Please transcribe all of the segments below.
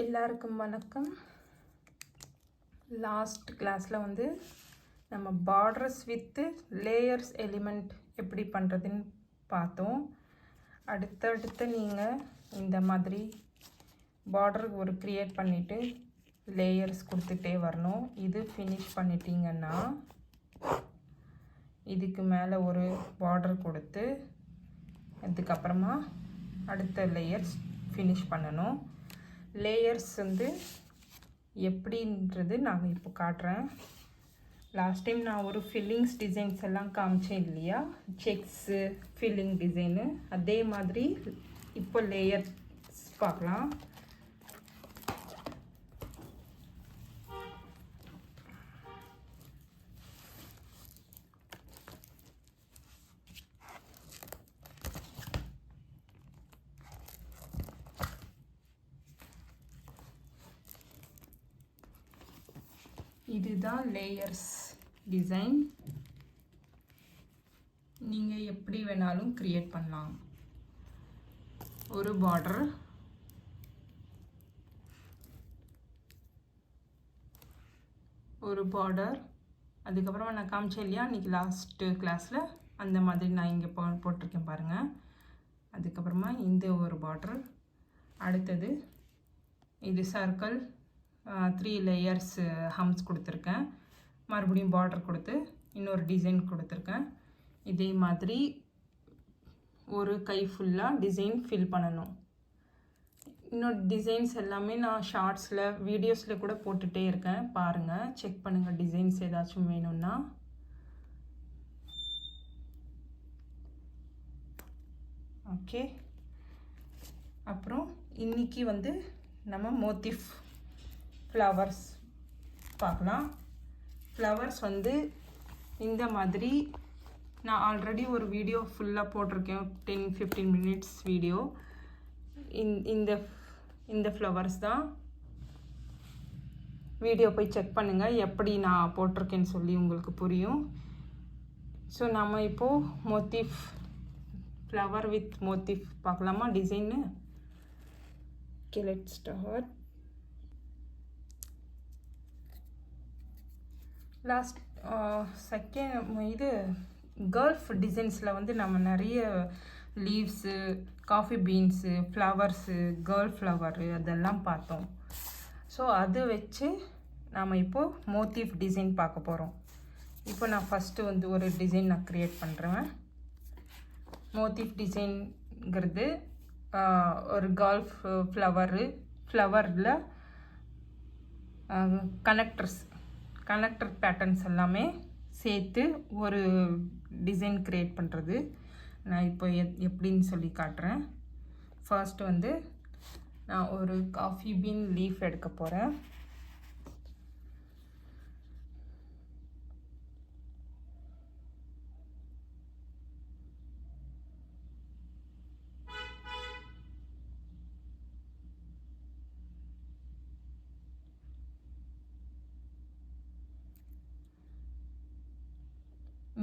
எல்லாருக்கும் வணக்கம். லாஸ்ட் கிளாஸில் வந்து நம்ம பார்டர்ஸ் வித்து லேயர்ஸ் எலிமெண்ட் எப்படி பண்ணுறதுன்னு பார்த்தோம். அடுத்தடுத்து நீங்கள் இந்த மாதிரி பார்டர் ஒரு க்ரியேட் பண்ணிவிட்டு லேயர்ஸ் கொடுத்துட்டே வரணும். இது ஃபினிஷ் பண்ணிட்டீங்கன்னா இதுக்கு மேலே ஒரு பார்டர் கொடுத்து அதுக்கப்புறமா அடுத்த லேயர்ஸ் ஃபினிஷ் பண்ணணும். லேயர்ஸ் வந்து எப்படின்றது நான் இப்போ காட்டுறேன். லாஸ்ட் டைம் நான் ஒரு ஃபில்லிங்ஸ் டிசைன்ஸ் எல்லாம் காமிச்சேன் இல்லையா, செக்ஸு ஃபில்லிங் டிசைனு, அதே மாதிரி இப்போ லேயர்ஸ் பார்க்கலாம். இதுதான் லேயர்ஸ் டிசைன். நீங்கள் எப்படி வேணாலும் க்ரியேட் பண்ணலாம். ஒரு பார்டர், அதுக்கப்புறமா நான் காமிச்சேன் இல்லையா இன்றைக்கி லாஸ்ட்டு கிளாஸில், அந்த மாதிரி நான் இங்கே போட்டிருக்கேன் பாருங்கள். அதுக்கப்புறமா இந்த ஒரு பார்டர், அடுத்தது இது சர்க்கிள் 3 லேயர்ஸ் ஹம்ஸ் கொடுத்துருக்கேன். மறுபடியும் பார்டர் கொடுத்து இன்னொரு டிசைன் கொடுத்துருக்கேன். இதே மாதிரி ஒரு கை ஃபுல்லாக டிசைன் ஃபில் பண்ணணும். இன்னொரு டிசைன்ஸ் எல்லாமே நான் ஷார்ட்ஸில் வீடியோஸில் கூட போட்டுகிட்டே இருக்கேன், பாருங்கள், செக் பண்ணுங்கள். டிசைன்ஸ் ஏதாச்சும் வேணும்னா ஓகே. அப்புறம் இன்றைக்கி வந்து நம்ம மோட்டிஃப் ஃப்ளவர்ஸ் பார்க்கலாம். ஃப்ளவர்ஸ் வந்து இந்த மாதிரி நான் ஆல்ரெடி ஒரு வீடியோ ஃபுல்லாக போட்டிருக்கேன், 10-15 மினிட்ஸ் வீடியோ. இந்த ஃப்ளவர்ஸ் தான். வீடியோ போய் செக் பண்ணுங்கள், எப்படி நான் போட்டிருக்கேன்னு சொல்லி உங்களுக்கு புரியும். ஸோ நம்ம இப்போது மோட்டிஃப் ஃப்ளவர் வித் மோட்டிஃப் பார்க்கலாமா, டிசைன்னு. Okay, let's start. லாஸ்ட் இது கல்ஃப் டிசைன்ஸில் வந்து நம்ம நிறைய leaves, coffee beans, flowers, girl flower அதெல்லாம் பார்த்தோம். ஸோ அது வச்சு நாம் இப்போது மோட்டிஃப் டிசைன் பார்க்க போகிறோம். இப்போ நான் ஃபஸ்ட்டு வந்து ஒரு டிசைன் நான் க்ரியேட் பண்ணுறேன். மோட்டிஃப் டிசைன்ங்கிறது ஒரு கேர்ள் ஃப்ளவரில் கனெக்டர் பேட்டர்ன்ஸ் எல்லாமே சேர்த்து ஒரு டிசைன் க்ரியேட் பண்ணுறது. நான் இப்போ எப்படின்னு சொல்லி காட்டுறேன். ஃபர்ஸ்ட் வந்து நான் ஒரு காஃபி பீன் லீஃப் எடுக்க போகிறேன்.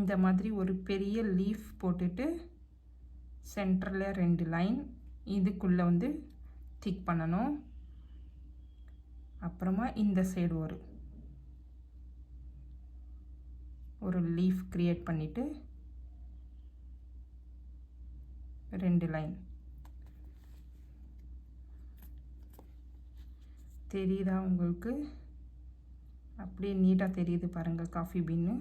இந்த மாதிரி ஒரு பெரிய லீஃப் போட்டுட்டு சென்டரில் 2 லைன் இதுக்குள்ளே வந்து திக் பண்ணணும். அப்புறமா இந்த சைடு ஒரு லீஃப் க்ரியேட் பண்ணிவிட்டு 2 லைன். தெரியுதா உங்களுக்கு? அப்படியே நீட்டாக தெரியுது பாருங்கள் காஃபி பீன்னு.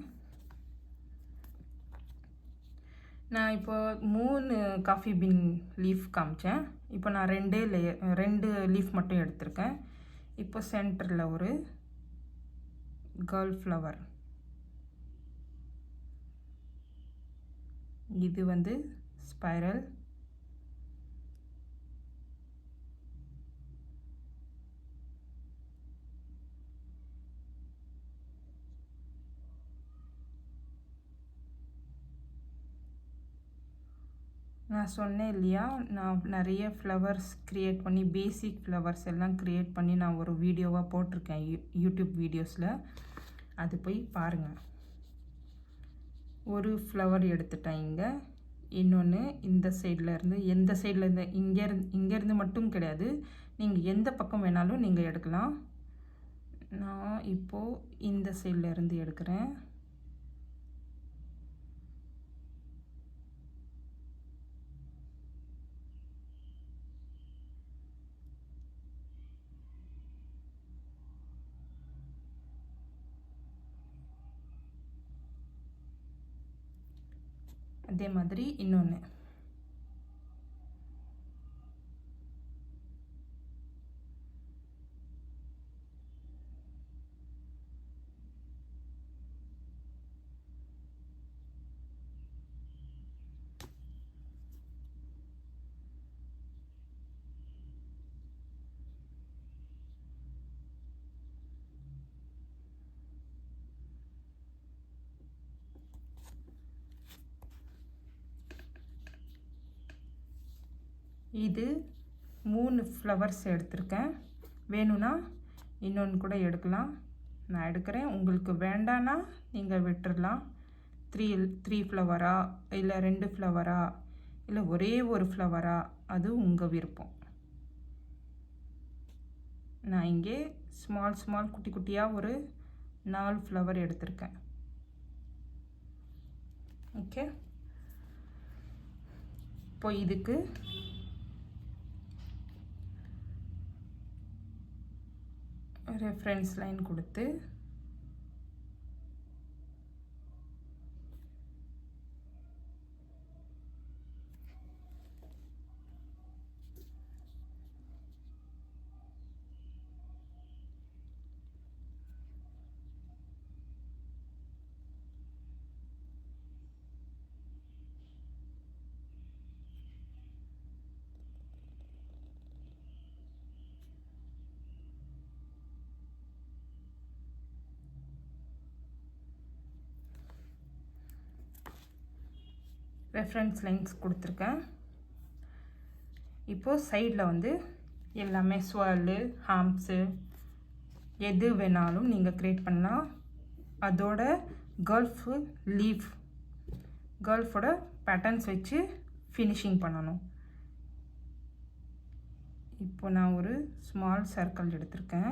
நான் இப்போ 3 காஃபி பீன் லீஃப் காமிச்சேன். இப்போ நான் 2 லீஃப் மட்டும் எடுத்திருக்கேன். இப்போ சென்டரில் ஒரு கேர்ள் ஃப்ளவர், இது வந்து ஸ்பைரல். நான் சொன்னேன் இல்லையா, நான் நிறைய ஃப்ளவர்ஸ் க்ரியேட் பண்ணி, பேசிக் ஃப்ளவர்ஸ் எல்லாம் க்ரியேட் பண்ணி நான் ஒரு வீடியோவாக போட்டிருக்கேன் யூடியூப் வீடியோஸில். அது போய் பாருங்கள். ஒரு ஃப்ளவர் எடுத்துட்டேன். இங்கே இன்னொன்று இந்த சைட்லேருந்து, எந்த சைட்லேருந்து, இங்கேருந்து மட்டும் கிடையாது, நீங்கள் எந்த பக்கம் வேணாலும் நீங்கள் எடுக்கலாம். நான் இப்போது இந்த சைட்லேருந்து எடுக்கிறேன். அதே மாதிரி இன்னொன்று. இது 3 ஃப்ளவர்ஸ் எடுத்திருக்கேன். வேணும்னா இன்னொன்று கூட எடுக்கலாம். நான் எடுக்கிறேன். உங்களுக்கு வேண்டான்னா நீங்கள் விட்டுடலாம். 3 ஃப்ளவரா இல்லை 2 ஃப்ளவரா இல்லை ஒரே ஒரு ஃப்ளவரா, அது உங்கள் விருப்பம். நான் இங்கே ஸ்மால் குட்டி குட்டியாக ஒரு 4 ஃப்ளவர் எடுத்திருக்கேன். ஓகே, இப்போ இதுக்கு ரெஃபரன்ஸ் லைன் கொடுத்து ரெஃபரன்ஸ் லைன்ஸ் கொடுத்துருக்கேன். இப்போது சைடில் வந்து எல்லாமே ஸ்வர்லு, ஹாம்ஸு எது வேணாலும் நீங்கள் க்ரியேட் பண்ணலாம். அதோட கேர்ள்ஃபோட பேட்டர்ன்ஸ் வச்சு ஃபினிஷிங் பண்ணணும். இப்போ நான் ஒரு ஸ்மால் சர்க்கிள் எடுத்திருக்கேன்.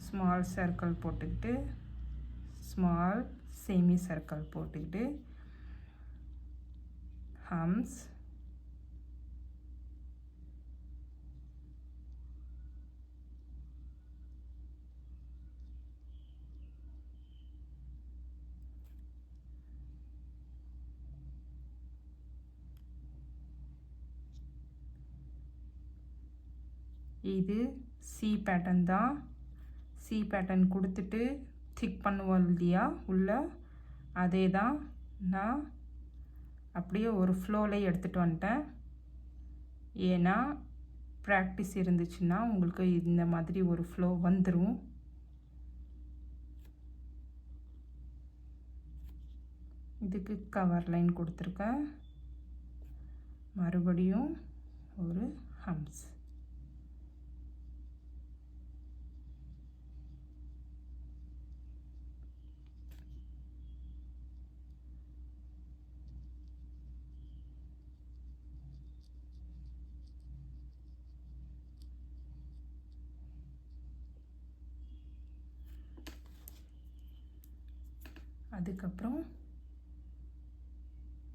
ஸ்மால் சர்க்கிள் போட்டுக்கிட்டு ஸ்மால் செமி சர்க்கிள் போட்டுக்கிட்டு ஹம்ஸ், இது சி பேட்டர்ன் தான். சி பேட்டர்ன் கொடுத்துட்டு திக் பண்ணுவோம் இல்லையா உள்ள, அதே தான் நான் அப்படியே ஒரு ஃப்ளோவில் எடுத்துகிட்டு வந்துட்டேன். ஏன்னா ப்ராக்டிஸ் இருந்துச்சுன்னா உங்களுக்கு இந்த மாதிரி ஒரு ஃப்ளோ வந்துடும். இதுக்கு கவர் லைன் கொடுத்துருக்கேன். மறுபடியும் ஒரு ஹம்ஸ். அதுக்கப்புறம்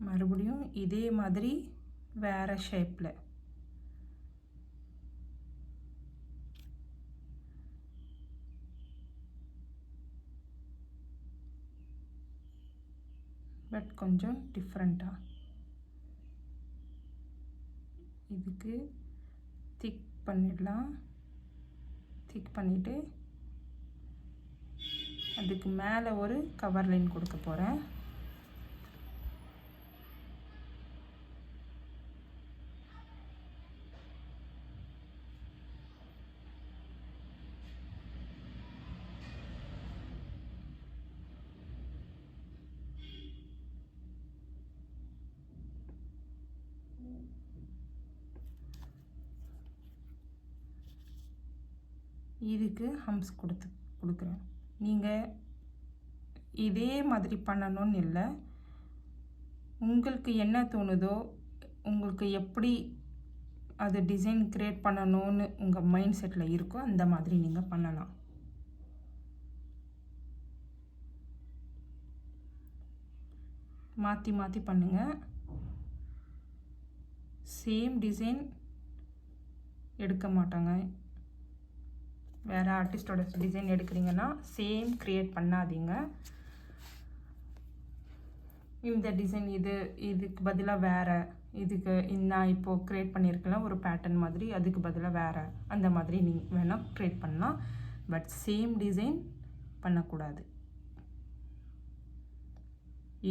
மறுபடியும் இதே மாதிரி வேறு ஷேப்பில் பட் கொஞ்சம் டிஃப்ரெண்ட்டாக இதுக்கு திக் பண்ணிடலாம். திக் பண்ணிவிட்டு அதுக்கு மேலே ஒரு கவர் லைன் கொடுக்க போகிறேன். இதுக்கு ஹம்ஸ் கொடுக்குறேன். நீங்கள் இதே மாதிரி பண்ணணும்னு இல்லை, உங்களுக்கு என்ன தோணுதோ, உங்களுக்கு எப்படி அது டிசைன் க்ரியேட் பண்ணணும்னு உங்கள் மைண்ட் செட்டில் இருக்கோ அந்த மாதிரி நீங்கள் பண்ணலாம். மாற்றி மாற்றி பண்ணுங்கள். சேம் டிசைன் எடுக்க மாட்டாங்க. வேறு ஆர்டிஸ்டோட டிசைன் எடுக்கிறீங்கன்னா சேம் க்ரியேட் பண்ணாதீங்க. இந்த டிசைன் இதுக்கு பதிலாக வேறு, இதுக்கு நான் இப்போது க்ரியேட் பண்ணியிருக்கலாம் ஒரு பேட்டர்ன் மாதிரி, அதுக்கு பதிலாக வேறு அந்த மாதிரி நீங்கள் வேணால் க்ரியேட் பண்ணலாம். பட் சேம் டிசைன் பண்ணக்கூடாது.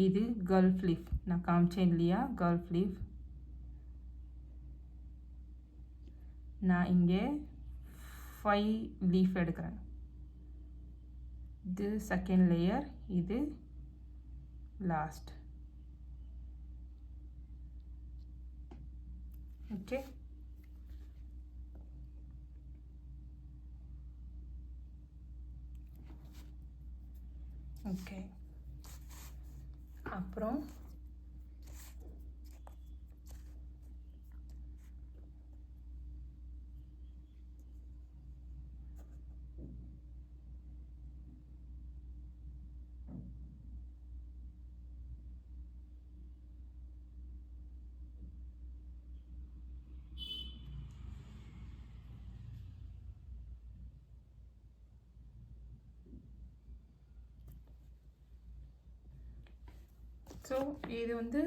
இது கல்ஃப் லீஃப் நான் காமிச்சேன் இல்லையா, கல்ஃப் லீஃப். நான் இங்கே 5 லீஃப் எடுக்கிறேன். இது செகண்ட் லேயர், இது லாஸ்ட். Okay, okay. அப்புறம் ஸோ இது வந்து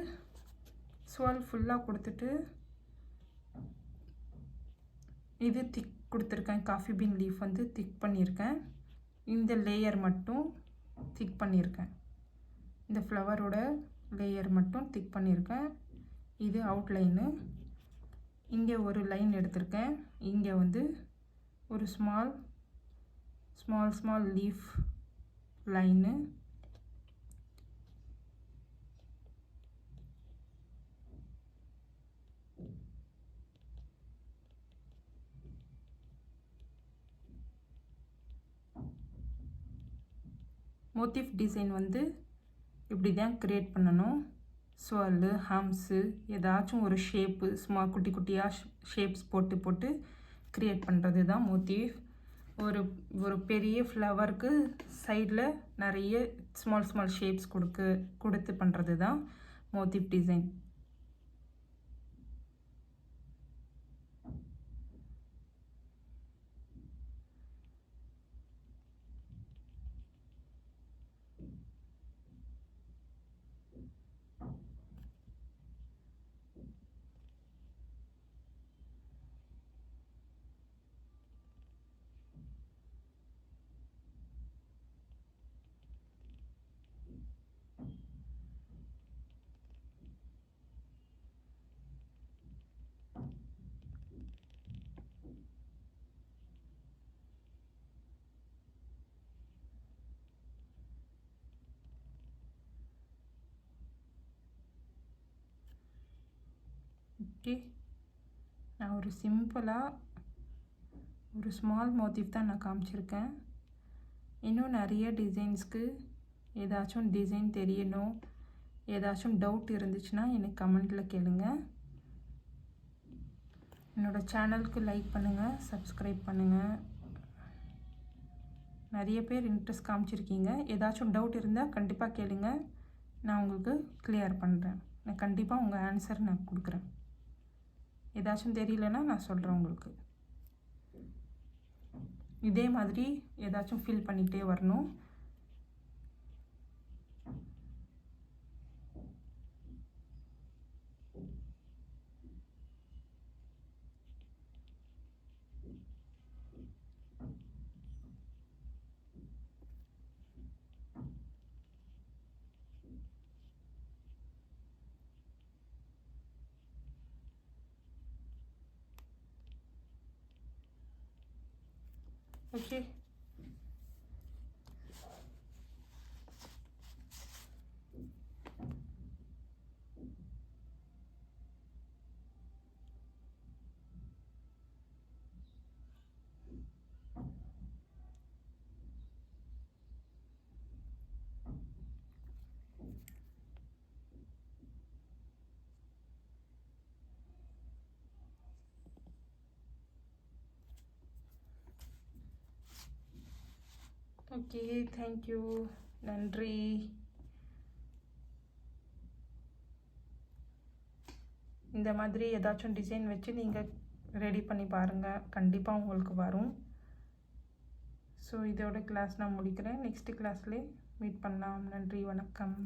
ஸ்வெல் ஃபுல்லாக கொடுத்துட்டு இது திக் கொடுத்துருக்கேன். காஃபி பீன் லீஃப் வந்து திக் பண்ணியிருக்கேன். இந்த லேயர் மட்டும் திக் பண்ணியிருக்கேன். இந்த ஃப்ளவரோட லேயர் மட்டும் திக் பண்ணியிருக்கேன். இது அவுட்லைனு. இங்கே ஒரு லைன் எடுத்திருக்கேன். இங்கே வந்து ஒரு small leaf line. Motif design வந்து இப்படி தான் க்ரியேட் பண்ணணும். ஸ்வெல்லு, ஹம்ஸு, ஏதாச்சும் ஒரு ஷேப்பு சும்மா குட்டி குட்டியாக ஷேப்ஸ் போட்டு க்ரியேட் பண்ணுறது தான் மோட்டிஃப். ஒரு பெரிய ஃப்ளவருக்கு சைடில் நிறைய ஸ்மால் ஷேப்ஸ் கொடுத்து பண்ணுறது தான் மோட்டிஃப் டிசைன். ஓகே, நான் ஒரு சிம்பிளாக ஒரு ஸ்மால் மோட்டிஃப் தான் நான் காமிச்சிருக்கேன். இன்னும் நிறைய டிசைன்ஸ்க்கு ஏதாச்சும் டிசைன் தெரியணும், ஏதாச்சும் டவுட் இருந்துச்சுன்னா எனக்கு கமெண்ட்டில் கேளுங்க. என்னோடய சேனலுக்கு லைக் பண்ணுங்கள், சப்ஸ்கிரைப் பண்ணுங்கள். நிறைய பேர் இன்ட்ரெஸ்ட் காமிச்சிருக்கீங்க. ஏதாச்சும் டவுட் இருந்தால் கண்டிப்பாக கேளுங்க, நான் உங்களுக்கு கிளியர் பண்ணுறேன். நான் கண்டிப்பாக உங்கள் ஆன்சர் நான் கொடுக்குறேன். ஏதாச்சும் தெரியலன்னா நான் சொல்கிறேன் உங்களுக்கு. இதே மாதிரி ஏதாச்சும் ஃபில் பண்ணிக்கிட்டே வரணும். ஓகே, ஓகே, தேங்க்யூ, நன்றி. இந்த மாதிரி ஏதாச்சும் டிசைன் வச்சு நீங்கள் ரெடி பண்ணி பாருங்கள், கண்டிப்பாக உங்களுக்கு வரும். ஸோ இதோட கிளாஸ் நான் முடிக்கிறேன். நெக்ஸ்ட் கிளாஸ்லேயே மீட் பண்ணலாம். நன்றி, வணக்கம்.